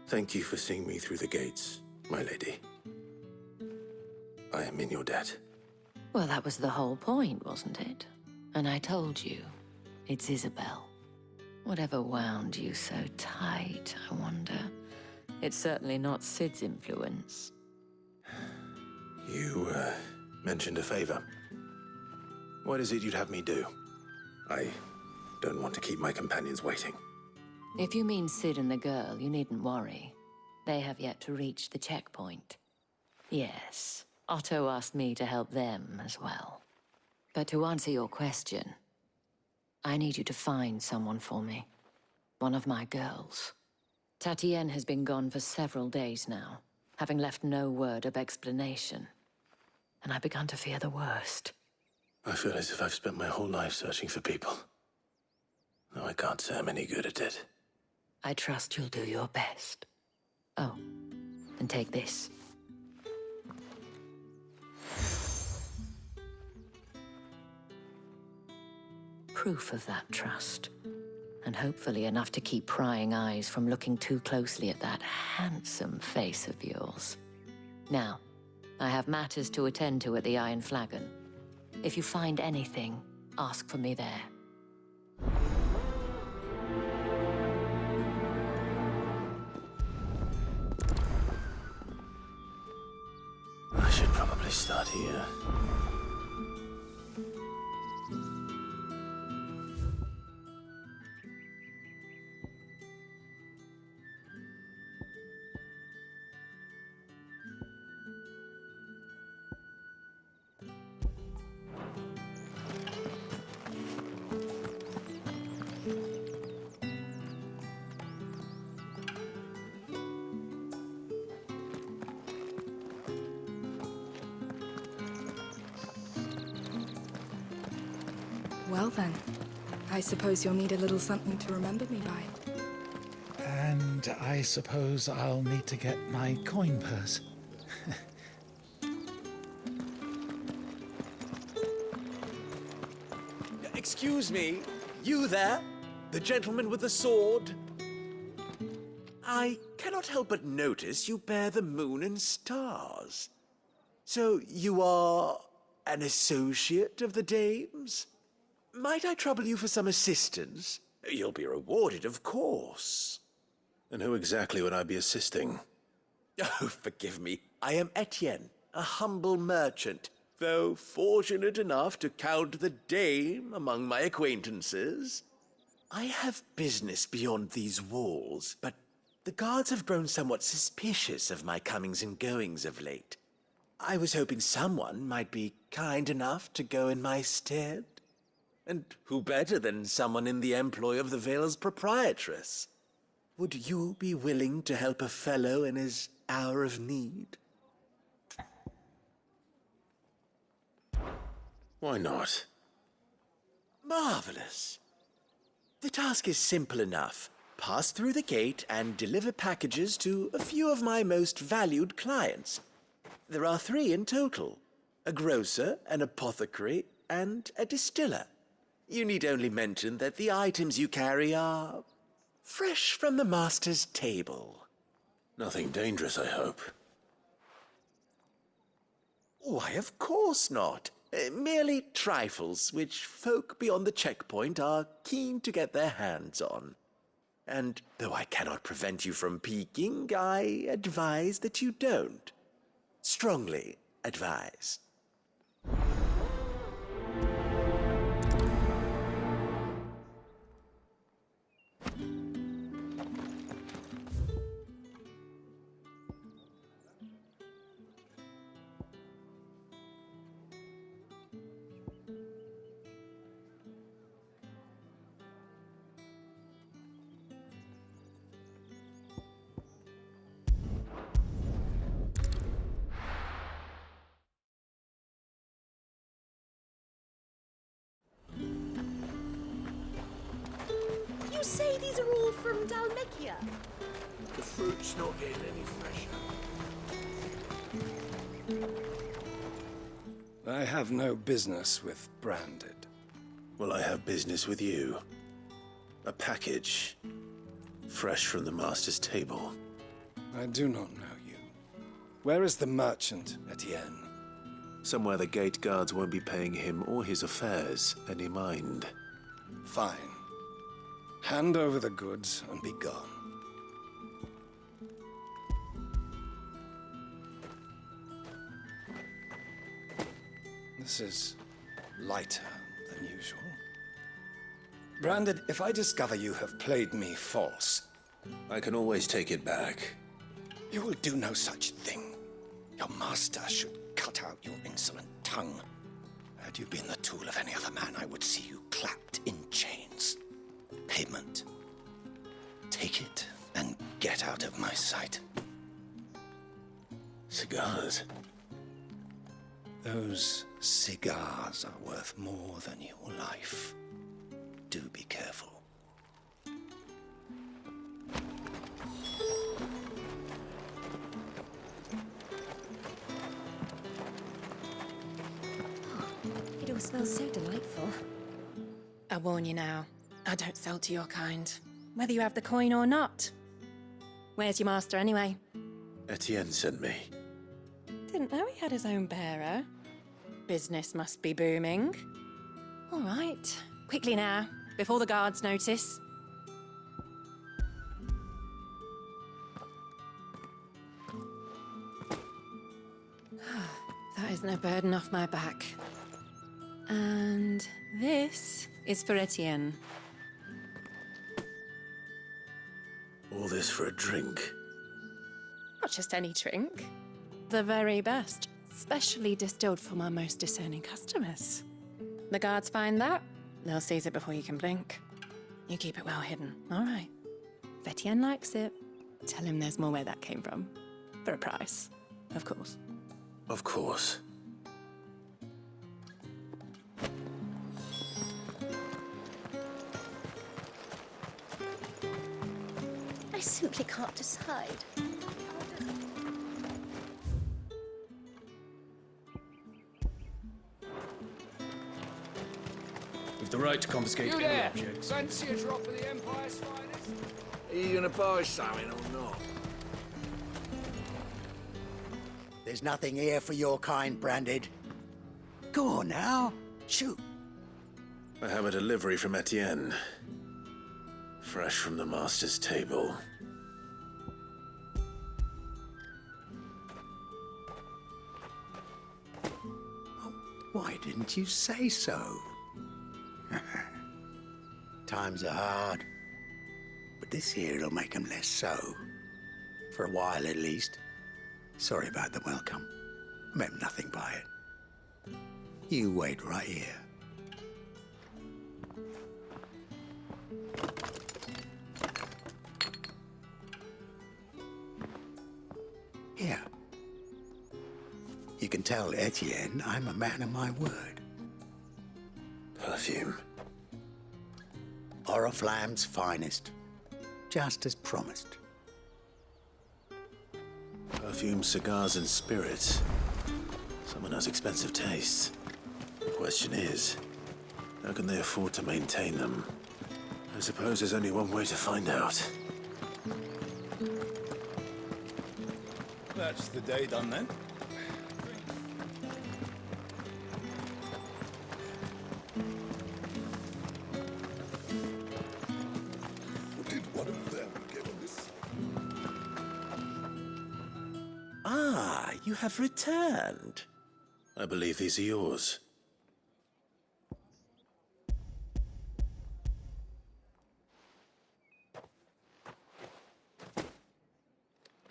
Thank you for seeing me through the gates, my lady. I am in your debt. Well, that was the whole point, wasn't it? And I told you, it's Isabel. Whatever wound you so tight, I wonder. It's certainly not Sid's influence. You, mentioned a favor. What is it you'd have me do? I don't want to keep my companions waiting. If you mean Sid and the girl, you needn't worry. They have yet to reach the checkpoint. Yes, Otto asked me to help them as well. But to answer your question, I need you to find someone for me. One of my girls. Tatienne has been gone for several days now, having left no word of explanation. And I began to fear the worst. I feel as if I've spent my whole life searching for people. No, I can't say I'm any good at it. I trust you'll do your best. Oh, and take this. Proof of that trust. And hopefully enough to keep prying eyes from looking too closely at that handsome face of yours. Now, I have matters to attend to at the Iron Flagon. If you find anything, ask for me there. I should probably start here. Well then, I suppose you'll need a little something to remember me by. And I suppose I'll need to get my coin purse. Excuse me, you there? The gentleman with the sword? I cannot help but notice you bear the moon and stars. So you are an associate of the dames? Might I trouble you for some assistance? You'll be rewarded, of course. And who exactly would I be assisting? Oh, forgive me. I am Etienne, a humble merchant, though fortunate enough to count the dame among my acquaintances. I have business beyond these walls, but the guards have grown somewhat suspicious of my comings and goings of late. I was hoping someone might be kind enough to go in my stead. And who better than someone in the employ of the Vale's proprietress? Would you be willing to help a fellow in his hour of need? Why not? Marvelous. The task is simple enough. Pass through the gate and deliver packages to a few of my most valued clients. There are 3 in total: a grocer, an apothecary, and a distiller. You need only mention that the items you carry are fresh from the master's table. Nothing dangerous, I hope. Why, of course not. Merely trifles which folk beyond the checkpoint are keen to get their hands on. And though I cannot prevent you from peeking, I advise that you don't. Strongly advise. You say these are all from Dalmekia? The fruit's not getting any fresher. I have no business with branded. Well, I have business with you. A package, fresh from the master's table. I do not know you. Where is the merchant, Etienne? Somewhere the gate guards won't be paying him or his affairs any mind. Fine. Hand over the goods and be gone. This is lighter than usual. Branded, if I discover you have played me false, I can always take it back. you will do no such thing. Your master should cut out your insolent tongue. Had you been the tool of any other man, I would see you clapped in chains. Payment. Take it and get out of my sight. Cigars? Those cigars are worth more than your life. Do be careful. It all smells so delightful. I warn you now, I don't sell to your kind, whether you have the coin or not. Where's your master anyway? Etienne sent me. Didn't know he had his own bearer. Business must be booming. All right, quickly now, before the guards notice. That is no burden off my back. And this is for Etienne. All this for a drink. Not just any drink. The very best, specially distilled for my most discerning customers. The guards find that, they'll seize it before you can blink. You keep it well hidden, all right. If Etienne likes it, tell him there's more where that came from. For a price, of course. Of course. I simply can't decide. With the right to confiscate You any there! objects. Fancy a drop of the Empire's finest? Are you gonna buy something or not? There's nothing here for your kind, Branded. Go on now, shoot. I have a delivery from Etienne. Fresh from the master's table. Why didn't you say so? Times are hard, but this here'll make 'em less so. For a while at least. Sorry about the welcome. I meant nothing by it. You wait right here. Here. You can tell Etienne I'm a man of my word. Perfume. Orriflame's finest. Just as promised. Perfume, cigars, and spirits. Someone has expensive tastes. The question is, how can they afford to maintain them? I suppose there's only one way to find out. That's the day done then. Did one of them get on this? Ah, you have returned. I believe these are yours.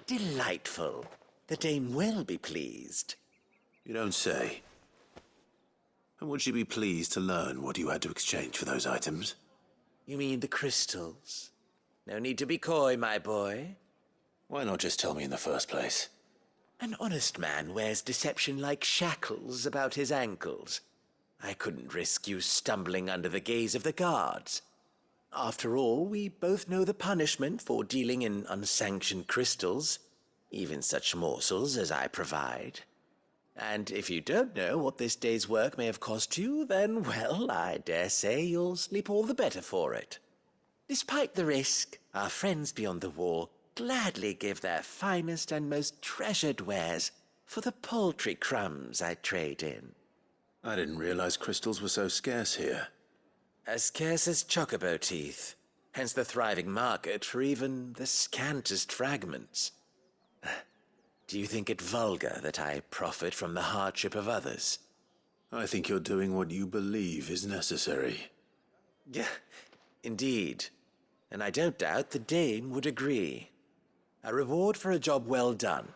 Delightful. The dame will be pleased. You don't say. And would she be pleased to learn what you had to exchange for those items? You mean the crystals? No need to be coy, my boy. Why not just tell me in the first place? An honest man wears deception like shackles about his ankles. I couldn't risk you stumbling under the gaze of the guards. After all, we both know the punishment for dealing in unsanctioned crystals, even such morsels as I provide. And if you don't know what this day's work may have cost you, then, well, I dare say you'll sleep all the better for it. Despite the risk, our friends beyond the wall gladly give their finest and most treasured wares for the paltry crumbs I trade in. I didn't realize crystals were so scarce here. As scarce as chocobo teeth, hence the thriving market for even the scantest fragments. Do you think it vulgar that I profit from the hardship of others? I think you're doing what you believe is necessary. Yeah, indeed. And I don't doubt the dame would agree. A reward for a job well done.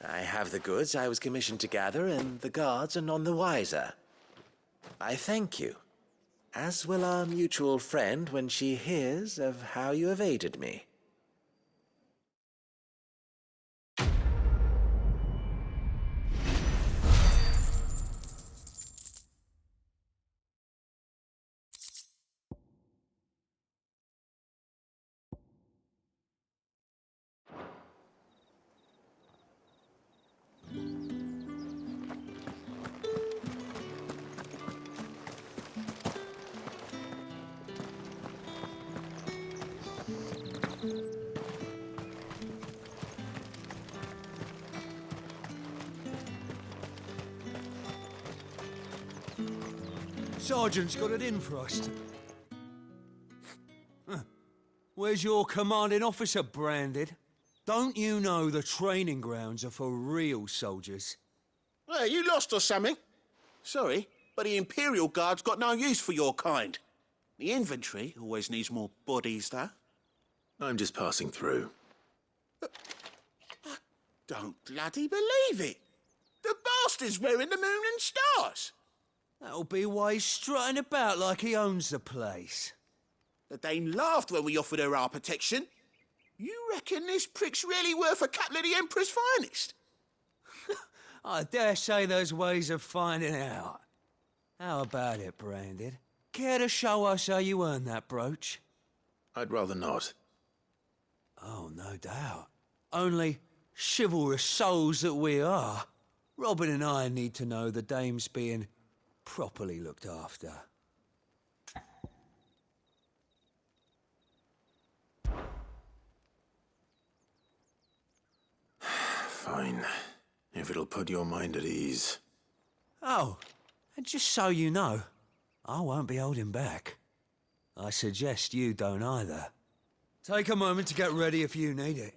I have the goods I was commissioned to gather, and the guards are none the wiser. I thank you, as will our mutual friend when she hears of how you have aided me. Sergeant's got it in for us. Where's your commanding officer branded? Don't you know the training grounds are for real soldiers? Hey, you lost or something? Sorry, but the Imperial Guard's got no use for your kind. The infantry always needs more bodies, though. I'm just passing through. I don't bloody believe it. The bastard's wearing the moon and stars. That'll be why he's strutting about like he owns the place. The Dane laughed when we offered her our protection. You reckon this prick's really worth a couple of the Emperor's finest? I dare say there's ways of finding out. How about it, Branded? Care to show us how you earned that brooch? I'd rather not. Oh, no doubt. Only chivalrous souls that we are, Robin and I need to know the dame's being properly looked after. Fine. If it'll put your mind at ease. Oh, and just so you know, I won't be holding back. I suggest you don't either. Take a moment to get ready if you need it.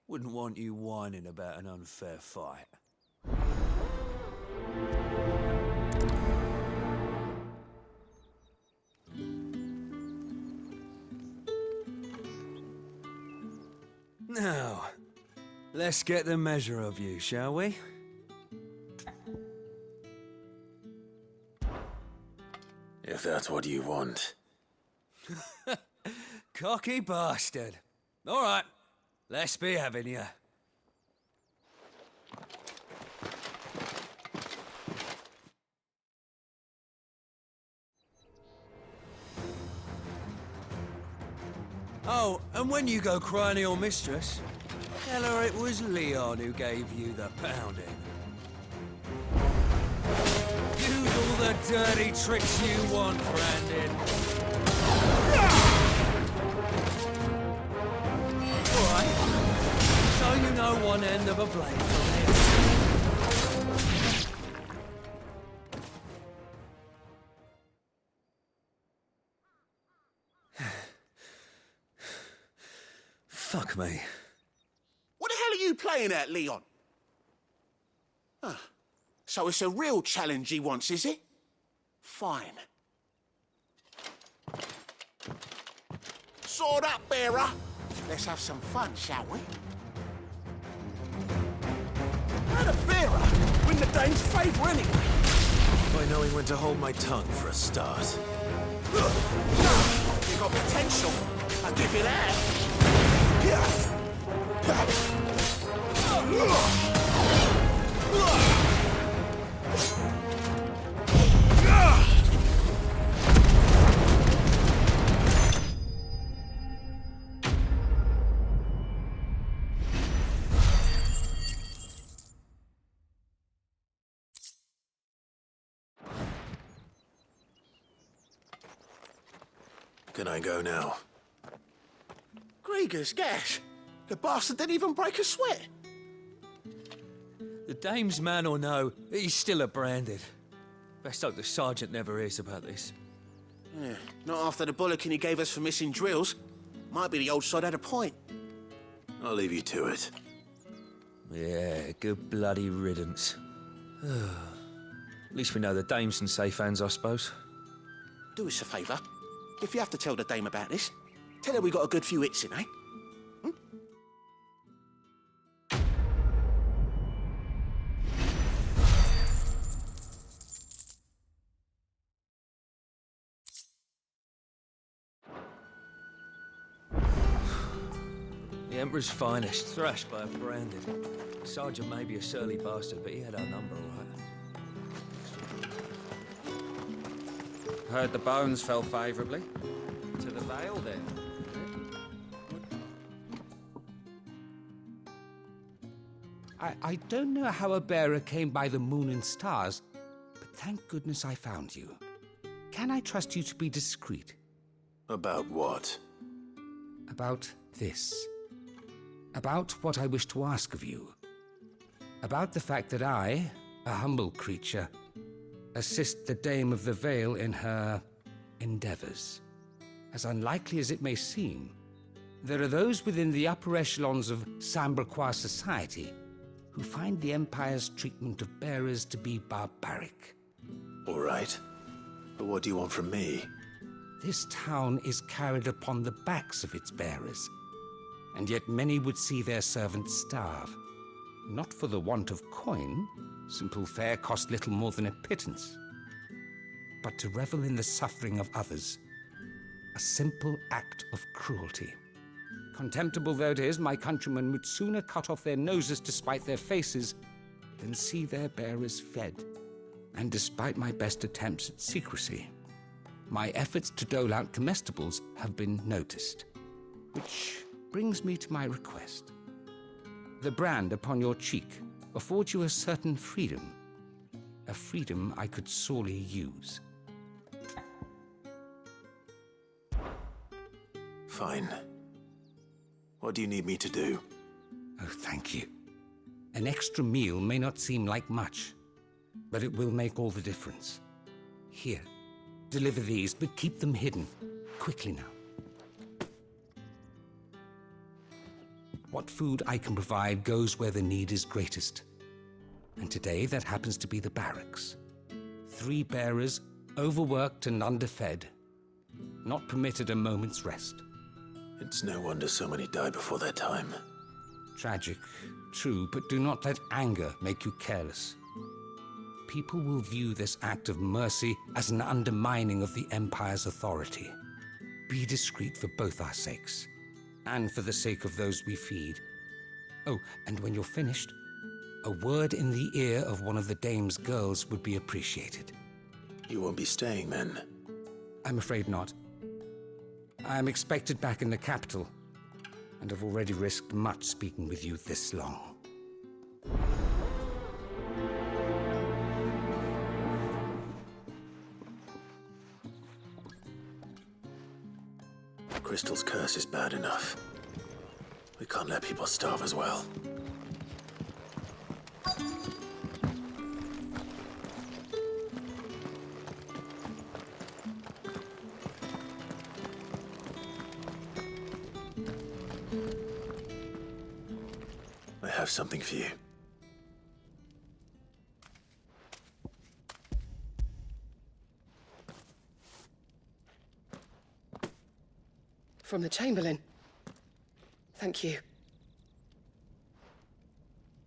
Wouldn't want you whining about an unfair fight. Now, let's get the measure of you, shall we? If that's what you want. Cocky bastard. All right, let's be having you. Oh, and when you go crying to your mistress, tell her it was Leon who gave you the pounding. Use all the dirty tricks you want, Brandon. All right, so you know one end of a blade from the other. Fuck me. What the hell are you playing at, Leon? So it's a real challenge he wants, is it? Fine. Sword up, bearer. Let's have some fun, shall we? Not a bearer. Win the Dane's favour anyway. By knowing when to hold my tongue for a start. You got potential. I'll give you that. Can I go now? Gregor's gas. The bastard didn't even break a sweat. The dame's man or no, he's still a branded. Best hope the sergeant never hears about this. Yeah, not after the bollocking he gave us for missing drills. Might be the old sod had a point. I'll leave you to it. Yeah, good bloody riddance. At least we know the dame's in safe hands, I suppose. Do us a favour. If you have to tell the dame about this, tell her we got a good few hits in, eh? The Emperor's finest, thrashed by a branded. Sergeant may be a surly bastard, but he had our number, all right. Heard the bones fell favourably. To the Vale, then. I don't know how a bearer came by the moon and stars, but thank goodness I found you. Can I trust you to be discreet? About what? About this. About what I wish to ask of you. About the fact that I, a humble creature, assist the Dame of the Vale in her endeavors. As unlikely as it may seem, there are those within the upper echelons of Samberquois society who find the Empire's treatment of bearers to be barbaric. All right. But what do you want from me? This town is carried upon the backs of its bearers, and yet many would see their servants starve. Not for the want of coin, simple fare cost little more than a pittance, but to revel in the suffering of others, a simple act of cruelty. Contemptible though it is, my countrymen would sooner cut off their noses to spite their faces than see their bearers fed. And despite my best attempts at secrecy, my efforts to dole out comestibles have been noticed. Which brings me to my request. The brand upon your cheek affords you a certain freedom, a freedom I could sorely use. Fine. What do you need me to do? Oh, thank you. An extra meal may not seem like much, but it will make all the difference. Here, deliver these, but keep them hidden. Quickly now. What food I can provide goes where the need is greatest. And today, that happens to be the barracks. 3 bearers, overworked and underfed, not permitted a moment's rest. It's no wonder so many die before their time. Tragic, true, but do not let anger make you careless. People will view this act of mercy as an undermining of the Empire's authority. Be discreet for both our sakes, and for the sake of those we feed. Oh, and when you're finished, a word in the ear of one of the Dame's girls would be appreciated. You won't be staying then? I'm afraid not. I am expected back in the capital, and have already risked much speaking with you this long. Crystal's curse is bad enough. We can't let people starve as well. I have something for you. From the Chamberlain. Thank you.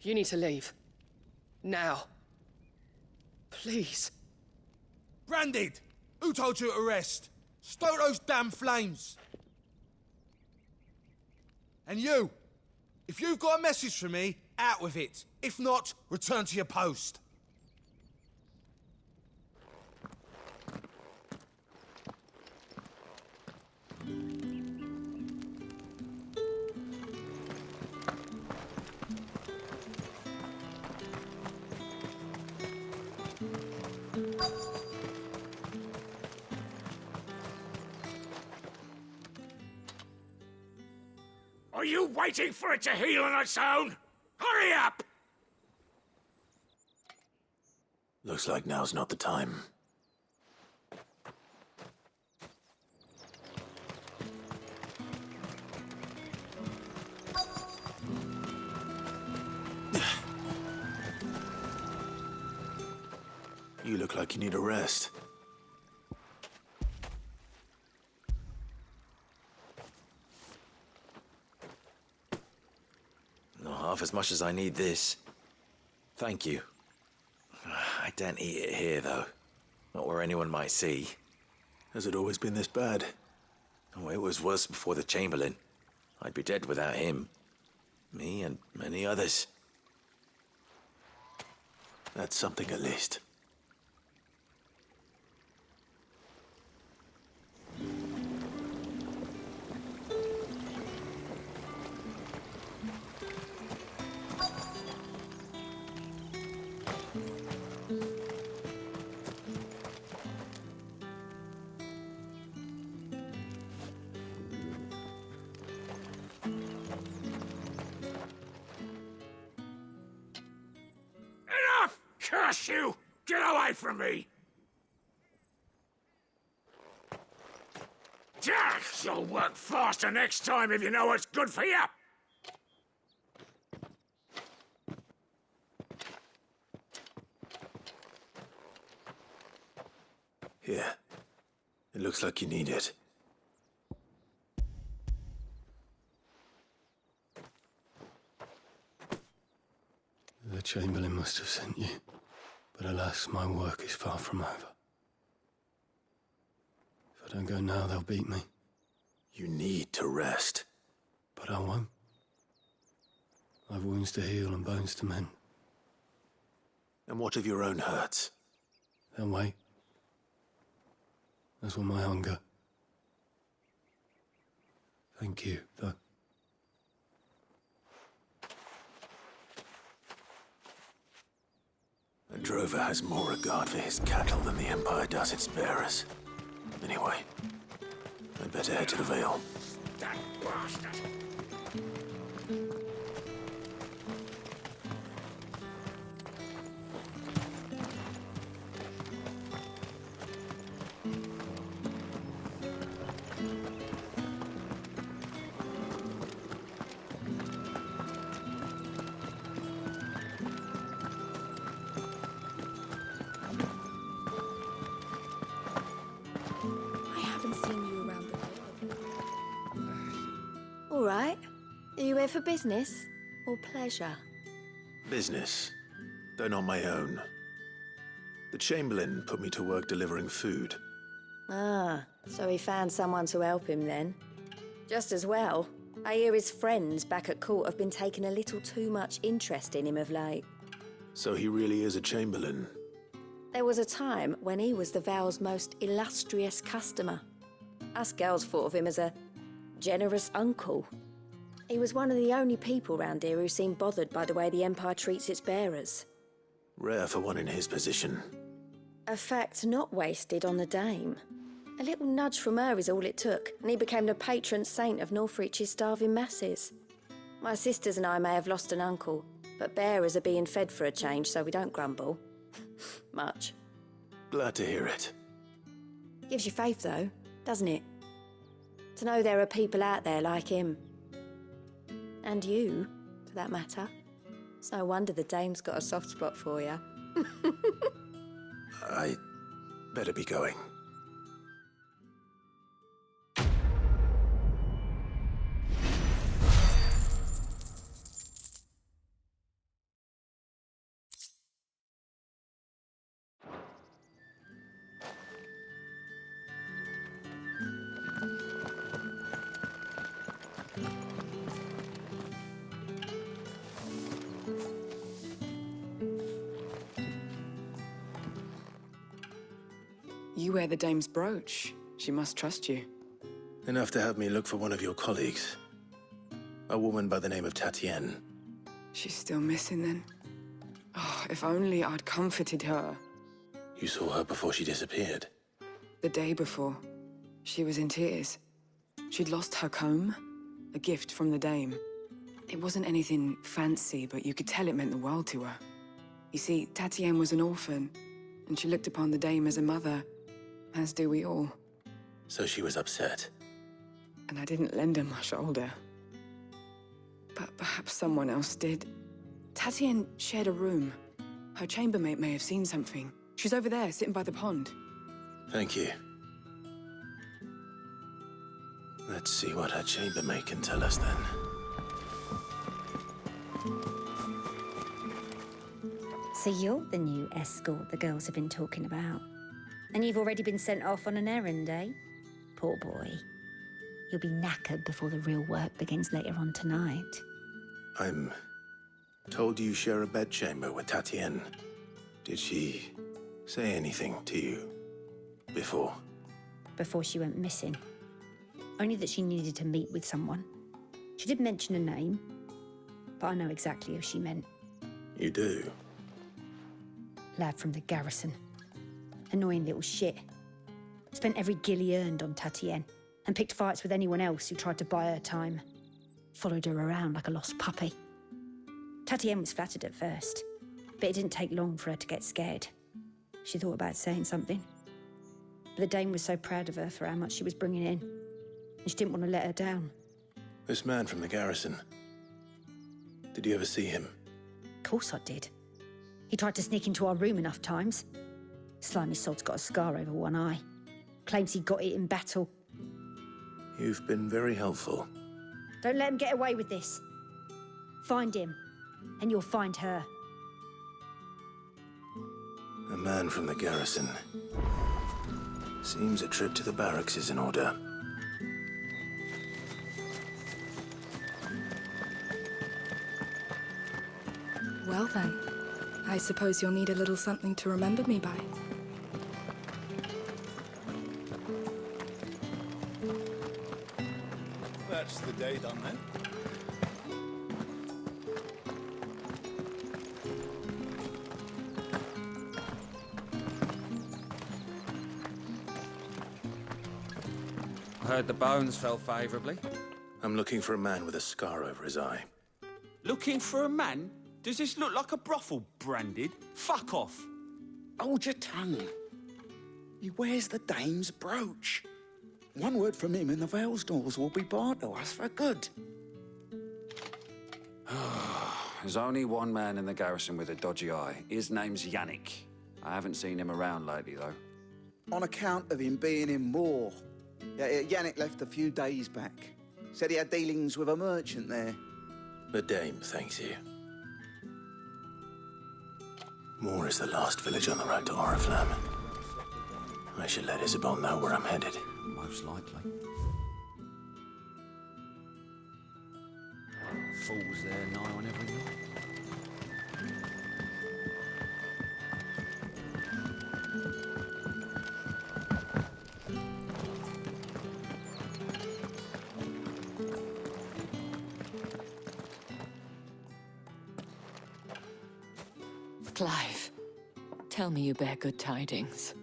You need to leave. Now. Please. Branded! Who told you to rest? Stoke those damn flames! And you! If you've got a message for me, out with it. If not, return to your post. Are you waiting for it to heal on its own? Hurry up! Looks like now's not the time. You look like you need a rest. Not half as much as I need this. Thank you. I don't eat it here, though. Not where anyone might see. Has it always been this bad? Oh, it was worse before the Chamberlain. I'd be dead without him. Me and many others. That's something at least. Enough! Curse you! Get away from me! You'll work faster next time if you know what's good for you! Here. It looks like you need it. The Chamberlain must have sent you, but alas, my work is far from over. If I don't go now, they'll beat me. You need to rest. But I won't. I've wounds to heal and bones to mend. And what of your own hurts? They'll wait. As will my hunger. Thank you, though. A drover has more regard for his cattle than the Empire does its bearers. Anyway, I'd better head to the Vale. That bastard! I haven't seen you around the Vale. All right. Are you here for business or pleasure? Business, though not my own. The Chamberlain put me to work delivering food. Ah, so he found someone to help him then. Just as well. I hear his friends back at court have been taking a little too much interest in him of late. So he really is a Chamberlain. There was a time when he was the Vale's most illustrious customer. Us girls thought of him as a generous uncle. He was one of the only people round here who seemed bothered by the way the Empire treats its bearers. Rare for one in his position. A fact not wasted on the Dame. A little nudge from her is all it took, and he became the patron saint of Northreach's starving masses. My sisters and I may have lost an uncle, but bearers are being fed for a change, so we don't grumble. Much. Glad to hear it. Gives you faith, though, doesn't it? To know there are people out there like him. And you, for that matter. It's no wonder the Dame's got a soft spot for you. I better be going. You wear the Dame's brooch. She must trust you. Enough to have me look for one of your colleagues. A woman by the name of Tatienne. She's still missing then? Oh, if only I'd comforted her. You saw her before she disappeared? The day before. She was in tears. She'd lost her comb. A gift from the dame. It wasn't anything fancy, but you could tell it meant the world to her. You see, Tatienne was an orphan, and she looked upon the dame as a mother, as do we all. So she was upset. And I didn't lend her my shoulder. But perhaps someone else did. Tatienne shared a room. Her chambermaid may have seen something. She's over there, sitting by the pond. Thank you. Let's see what her chambermaid can tell us then. So you're the new escort the girls have been talking about. And you've already been sent off on an errand, eh? Poor boy. You'll be knackered before the real work begins later on tonight. I'm told you share a bedchamber with Tatienne. Did she say anything to you before? Before she went missing. Only that she needed to meet with someone. She did mention a name, but I know exactly who she meant. You do? Lad from the garrison. Annoying little shit. Spent every guil he earned on Tatienne and picked fights with anyone else who tried to buy her time. Followed her around like a lost puppy. Tatienne was flattered at first, but it didn't take long for her to get scared. She thought about saying something. But the dame was so proud of her for how much she was bringing in, and she didn't want to let her down. This man from the garrison. Did you ever see him? Of course I did. He tried to sneak into our room enough times. Slimy sod's got a scar over one eye. Claims he got it in battle. You've been very helpful. Don't let him get away with this. Find him, and you'll find her. A man from the garrison. Seems a trip to the barracks is in order. Well then, I suppose you'll need a little something to remember me by. That's the day done then. I heard the bones fell favourably. I'm looking for a man with a scar over his eye. Looking for a man? Does this look like a brothel, branded? Fuck off. Hold your tongue. He wears the dame's brooch. One word from him and the Vale's doors will be barred to us for good. There's only one man in the garrison with a dodgy eye. His name's Yannick. I haven't seen him around lately, though. On account of him being in war. Yeah, Yannick left a few days back. Said he had dealings with a merchant there. The dame thanks you. Moor is the last village on the road to Orriflame. I should let Isabel know where I'm headed. Most likely. Fools there nigh on every night. Clive, tell me you bear good tidings.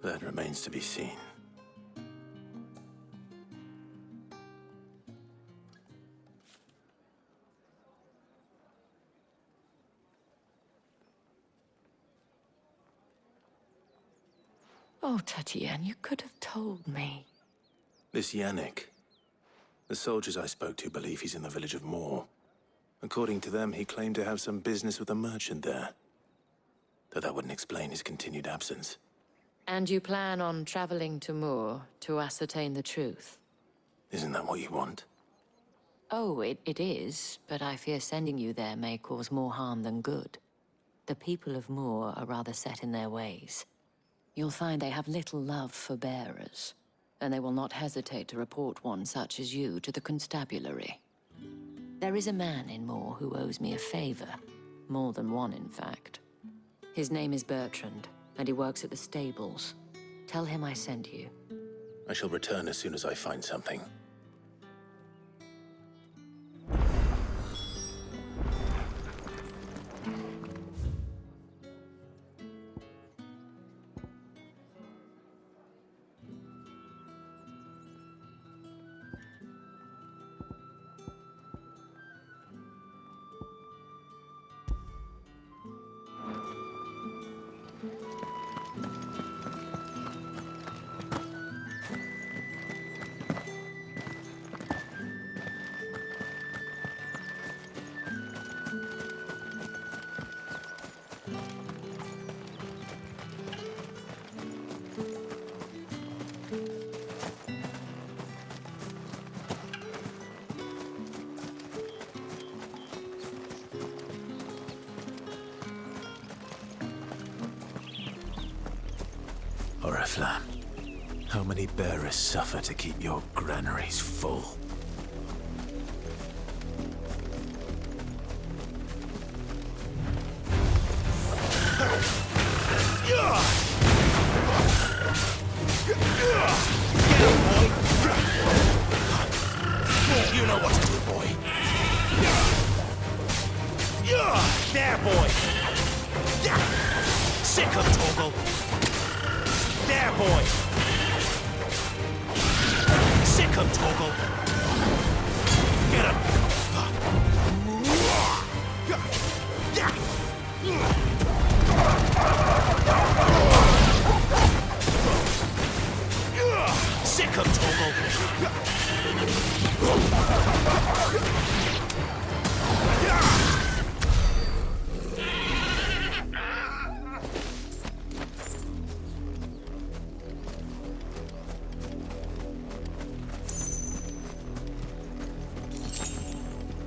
That remains to be seen. Oh, Tatienne, you could have told me. This Yannick. The soldiers I spoke to believe he's in the village of Moor. According to them, he claimed to have some business with a merchant there. Though that wouldn't explain his continued absence. And you plan on traveling to Moor to ascertain the truth? Isn't that what you want? Oh, it is, but I fear sending you there may cause more harm than good. The people of Moor are rather set in their ways. You'll find they have little love for bearers, and they will not hesitate to report one such as you to the constabulary. There is a man in Moor who owes me a favor. More than one, in fact. His name is Bertrand, and he works at the stables. Tell him I sent you. I shall return as soon as I find something. Orriflame, how many bearers suffer to keep your granaries full? You know what to do, boy. There, boy. Sick of Torgal. There, boy. Sick of Torgal. Get him.